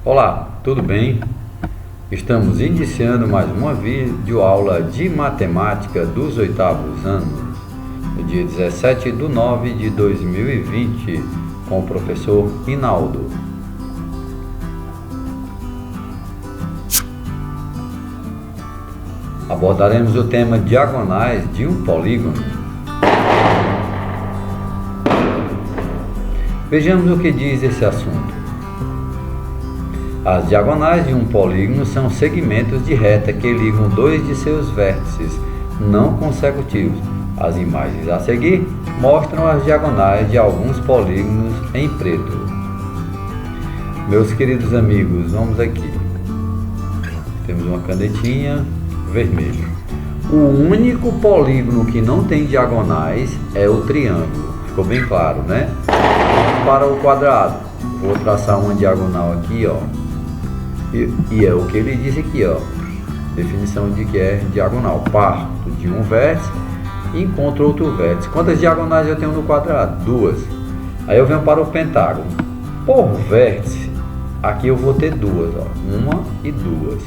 Olá, tudo bem? Estamos iniciando mais uma videoaula de matemática dos oitavos anos, no dia 17/9/2020, com o professor Rinaldo. Abordaremos o tema diagonais de um polígono. Vejamos o que diz esse assunto. As diagonais de um polígono são segmentos de reta que ligam dois de seus vértices não consecutivos. As imagens a seguir mostram as diagonais de alguns polígonos em preto. Meus queridos amigos, vamos aqui. Temos uma canetinha vermelha. O único polígono que não tem diagonais é o triângulo. Ficou bem claro, né? Vamos para o quadrado. Vou traçar uma diagonal aqui, ó. E é o que ele disse aqui, ó. Definição de que é diagonal. Parto de um vértice e encontro outro vértice. Quantas diagonais eu tenho no quadrado? Duas. Aí eu venho para o pentágono. Por vértice, aqui eu vou ter duas, ó. Uma e duas.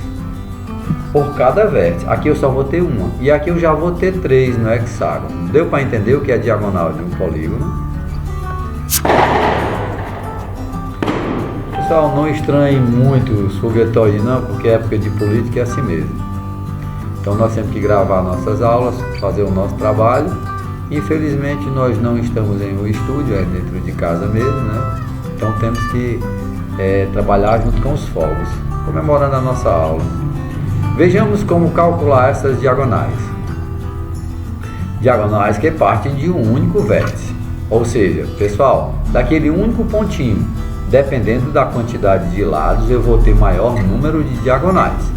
Por cada vértice. Aqui eu só vou ter uma. E aqui eu já vou ter três no hexágono. Deu para entender o que é diagonal de um polígono? Pessoal, não estranhe muito os foguetóides não, porque é época de política é assim mesmo. Então nós temos que gravar nossas aulas, fazer o nosso trabalho. Infelizmente nós não estamos em um estúdio, é dentro de casa mesmo, né? Então temos que trabalhar junto com os fogos, comemorando a nossa aula. Vejamos como calcular essas diagonais. Diagonais que partem de um único vértice. Ou seja, pessoal, daquele único pontinho. Dependendo da quantidade de lados, eu vou ter maior número de diagonais.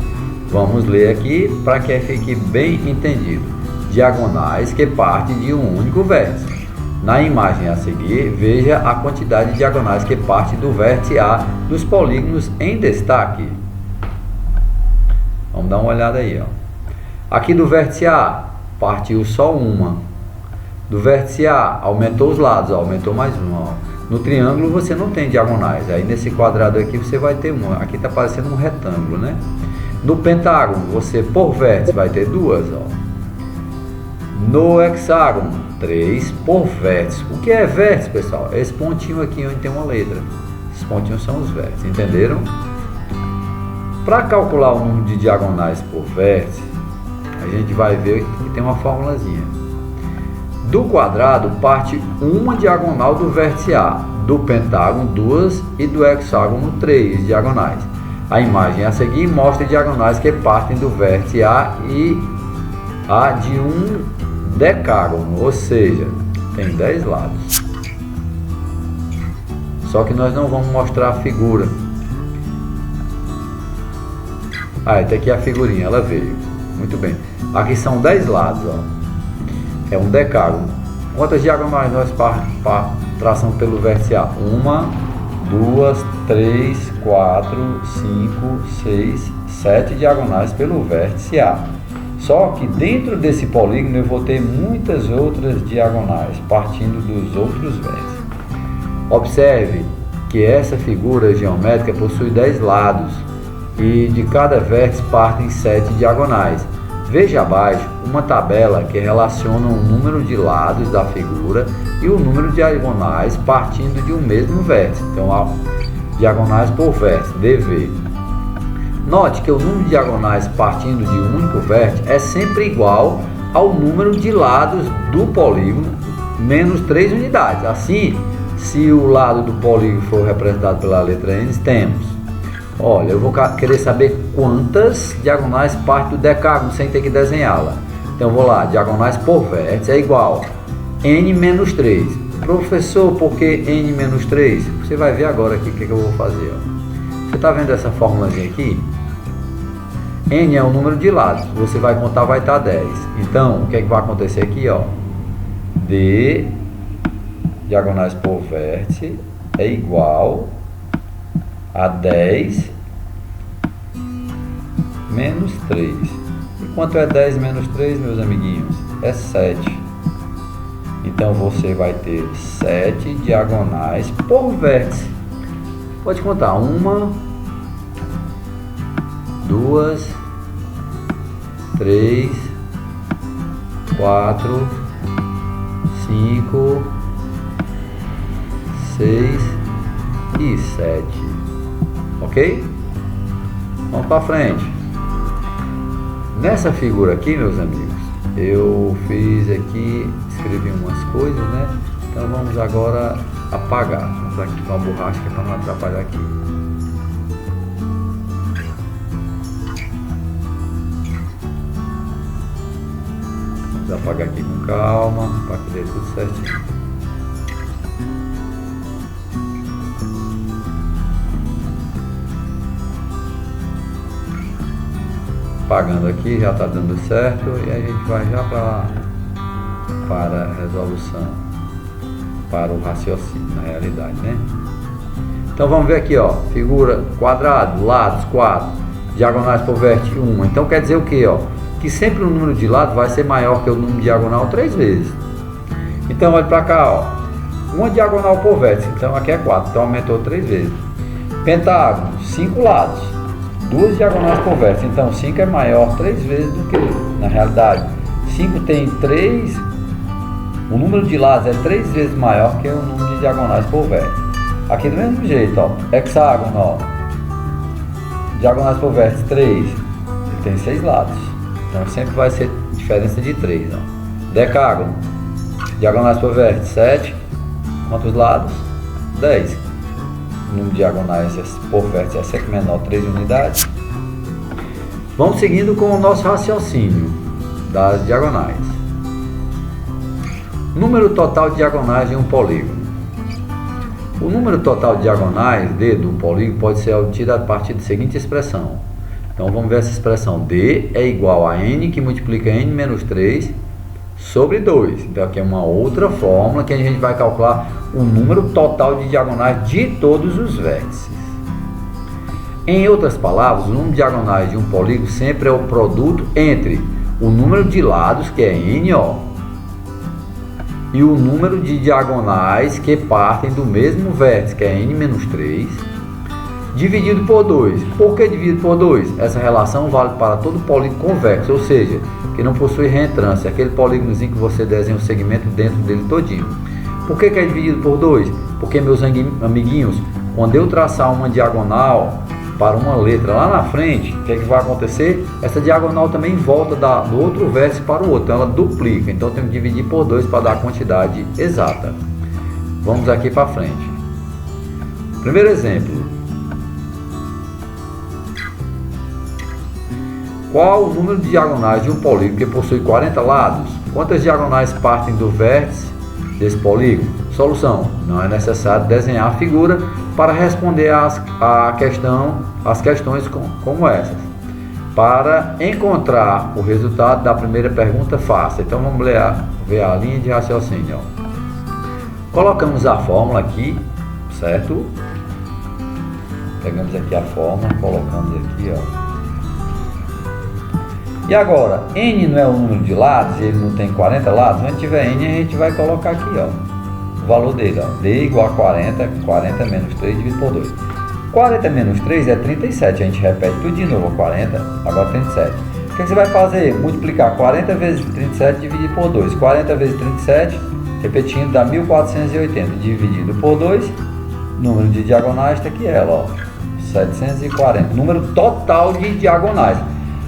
Vamos ler aqui para que fique bem entendido. Diagonais que partem de um único vértice. Na imagem a seguir, veja a quantidade de diagonais que parte do vértice A dos polígonos em destaque. Vamos dar uma olhada aí, ó. Aqui do vértice A, partiu só uma. Do vértice A, aumentou os lados, ó, aumentou mais uma, ó. No triângulo você não tem diagonais, aí nesse quadrado aqui você vai ter uma, aqui está parecendo um retângulo, né? No pentágono você por vértice vai ter duas, ó. No hexágono, três por vértice. O que é vértice, pessoal? É esse pontinho aqui onde tem uma letra. Esses pontinhos são os vértices, entenderam? Para calcular o número de diagonais por vértice, a gente vai ver que tem uma formulazinha. Do quadrado parte uma diagonal do vértice A, do pentágono duas e do hexágono três diagonais. A imagem a seguir mostra diagonais que partem do vértice A e A de um decágono, ou seja, tem 10 lados. Só que nós não vamos mostrar a figura. Até aqui a figurinha, ela veio. Muito bem. Aqui são 10 lados, ó. É um decágono. Quantas diagonais nós traçamos pelo vértice A? 1, 2, 3, 4, 5, 6, 7 diagonais pelo vértice A. Só que dentro desse polígono eu vou ter muitas outras diagonais partindo dos outros vértices. Observe que essa figura geométrica possui 10 lados e de cada vértice partem 7 diagonais. Veja abaixo uma tabela que relaciona o número de lados da figura e o número de diagonais partindo de um mesmo vértice. Então, há diagonais por vértice, DV. Note que o número de diagonais partindo de um único vértice é sempre igual ao número de lados do polígono, menos 3 unidades. Assim, se o lado do polígono for representado pela letra N, temos. Olha, eu vou querer saber quantas diagonais parte do decágono sem ter que desenhá-la. Então, vou lá, diagonais por vértice é igual N menos 3. Professor, por que N menos 3? Você vai ver agora aqui o que eu vou fazer. Ó. Você está vendo essa formulazinha aqui? N é o número de lados. Você vai contar, vai estar 10. Então, o que é que vai acontecer aqui? Ó? D, diagonais por vértice, é igual a 10 menos 3. E quanto é 10 menos 3, meus amiguinhos? É 7. Então você vai ter 7 diagonais por vértice. Pode contar 1, 2, 3, 4, 5, 6 e 7. Ok? Vamos para frente. Nessa figura aqui, meus amigos, eu fiz aqui, escrevi umas coisas, né? Então vamos agora apagar. Vamos aqui com a borracha que é para não atrapalhar aqui. Vamos apagar aqui com calma, para que dê tudo certinho. Apagando aqui, já está dando certo, e a gente vai já para a resolução, para o raciocínio, na realidade, né? Então vamos ver aqui, ó, figura quadrado, lados 4, diagonais por vértice 1. Então quer dizer o que, ó? Que sempre o número de lado vai ser maior que o número diagonal 3 vezes. Então olha para cá, ó, uma diagonal por vértice, então aqui é 4, então aumentou 3 vezes. Pentágono, 5 lados, 2 diagonais por vértice, então 5 é maior 3 vezes do que, na realidade, 5 tem 3, o número de lados é 3 vezes maior que o número de diagonais por vértice. Aqui do mesmo jeito, ó, hexágono, ó, diagonais por vértice 3, ele tem 6 lados, então sempre vai ser diferença de 3, ó. Decágono, diagonais por vértice 7, quantos lados? 10. O número de diagonais por vértice é sempre menor, 3 unidades. Vamos seguindo com o nosso raciocínio das diagonais. Número total de diagonais em um polígono. O número total de diagonais D do polígono pode ser obtido a partir da seguinte expressão. Então vamos ver essa expressão. D é igual a N que multiplica N menos 3 sobre 2. Então aqui é uma outra fórmula que a gente vai calcular o número total de diagonais de todos os vértices. Em outras palavras, o número de diagonais de um polígono sempre é o produto entre o número de lados, que é N, ó, e o número de diagonais que partem do mesmo vértice, que é N menos 3, dividido por 2. Por que dividido por 2? Essa relação vale para todo polígono convexo, ou seja, que não possui reentrância, aquele polígonozinho que você desenha o segmento dentro dele todinho. Por que é dividido por 2? Porque, meus amiguinhos, quando eu traçar uma diagonal para uma letra lá na frente, o que vai acontecer? Essa diagonal também volta do outro vértice para o outro, então ela duplica. Então eu tenho que dividir por 2 para dar a quantidade exata. Vamos aqui para frente. Primeiro exemplo. Qual o número de diagonais de um polígono que possui 40 lados? Quantas diagonais partem do vértice desse polígono? Solução: não é necessário desenhar a figura para responder as questões como essas. Para encontrar o resultado da primeira pergunta, faça. Então vamos ver a linha de raciocínio. Ó. Colocamos a fórmula aqui, certo? Pegamos aqui a fórmula, colocamos aqui, ó. E agora, N não é o número de lados, ele não tem 40 lados, quando tiver N a gente vai colocar aqui, ó, o valor dele, ó, D igual a 40, 40 menos 3 dividido por 2. 40 menos 3 é 37, a gente repete tudo de novo, 40, agora 37. O que você vai fazer? Multiplicar 40 vezes 37 dividido por 2. 40 vezes 37, repetindo, dá 1480, dividido por 2, número de diagonais está aqui ela, ó, 740, número total de diagonais.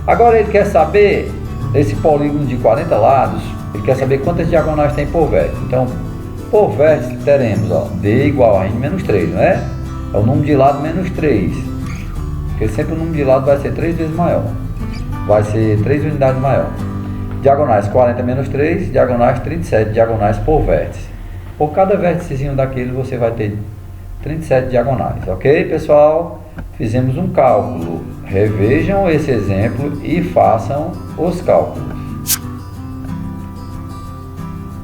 Agora ele quer saber, esse polígono de 40 lados, ele quer saber quantas diagonais tem por vértice. Então, por vértice teremos, ó, D igual a N menos 3, não é? É o número de lado menos 3. Porque sempre o número de lado vai ser 3 vezes maior. Vai ser 3 unidades maior. Diagonais 40 menos 3, diagonais 37 diagonais por vértice. Por cada vérticezinho daquele você vai ter 37 diagonais. Ok, pessoal? Fizemos um cálculo. Revejam esse exemplo e façam os cálculos.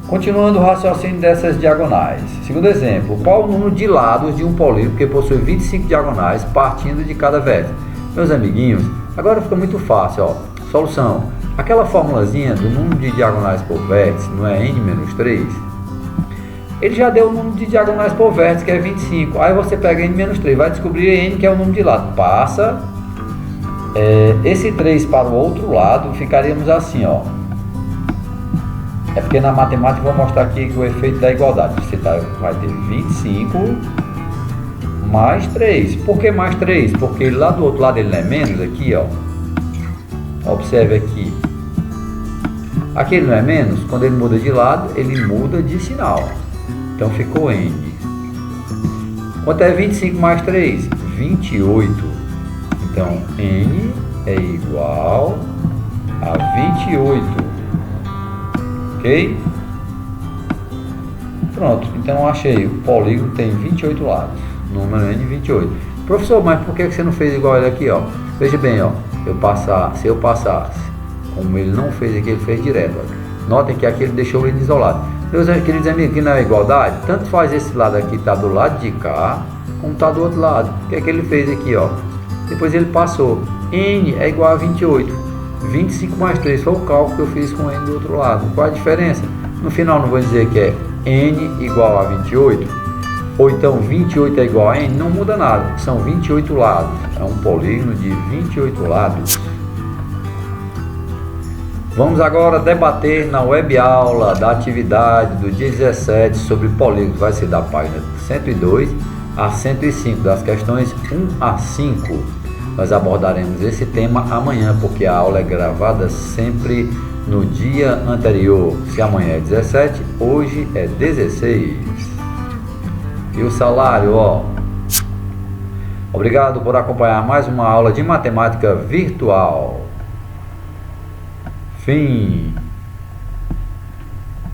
Continuando o raciocínio dessas diagonais. Segundo exemplo, qual o número de lados de um polígono que possui 25 diagonais partindo de cada vértice? Meus amiguinhos, agora fica muito fácil, ó. Solução: aquela formulazinha do número de diagonais por vértice, não é N menos 3? Ele já deu o número de diagonais por vértice, que é 25. Aí você pega N menos 3, vai descobrir N, que é o número de lado. Passa Esse 3 para o outro lado, ficaríamos assim, ó. É porque na matemática eu vou mostrar aqui que o efeito da igualdade. Você vai ter 25 mais 3. Por que mais 3? Porque lá do outro lado ele não é menos aqui, ó. Observe aqui. Aqui ele não é menos. Quando ele muda de lado, ele muda de sinal. Então ficou N. Quanto é 25 mais 3? 28. Então N é igual a 28. Ok? Pronto, então achei, o polígono tem 28 lados, número N 28. Professor, mas por que você não fez igual ele aqui, ó? Veja bem, ó, se eu passasse, como ele não fez aqui, ele fez direto, ó. Notem que aqui ele deixou ele isolado. Meus queridos amigos, aqui na igualdade, tanto faz esse lado aqui tá do lado de cá, como tá do outro lado. O que é que ele fez aqui, ó? Depois ele passou, N é igual a 28. 25 mais 3 foi o cálculo que eu fiz com N do outro lado. Qual a diferença? No final não vou dizer que é N igual a 28, ou então 28 é igual a N, não muda nada, são 28 lados, é um polígono de 28 lados. Vamos agora debater na web aula da atividade do dia 17 sobre polígonos, vai ser da página 102 a 105, das questões 1 a 5. Nós abordaremos esse tema amanhã, porque a aula é gravada sempre no dia anterior. Se amanhã é 17, hoje é 16. E o salário, ó. Obrigado por acompanhar mais uma aula de matemática virtual. Fim.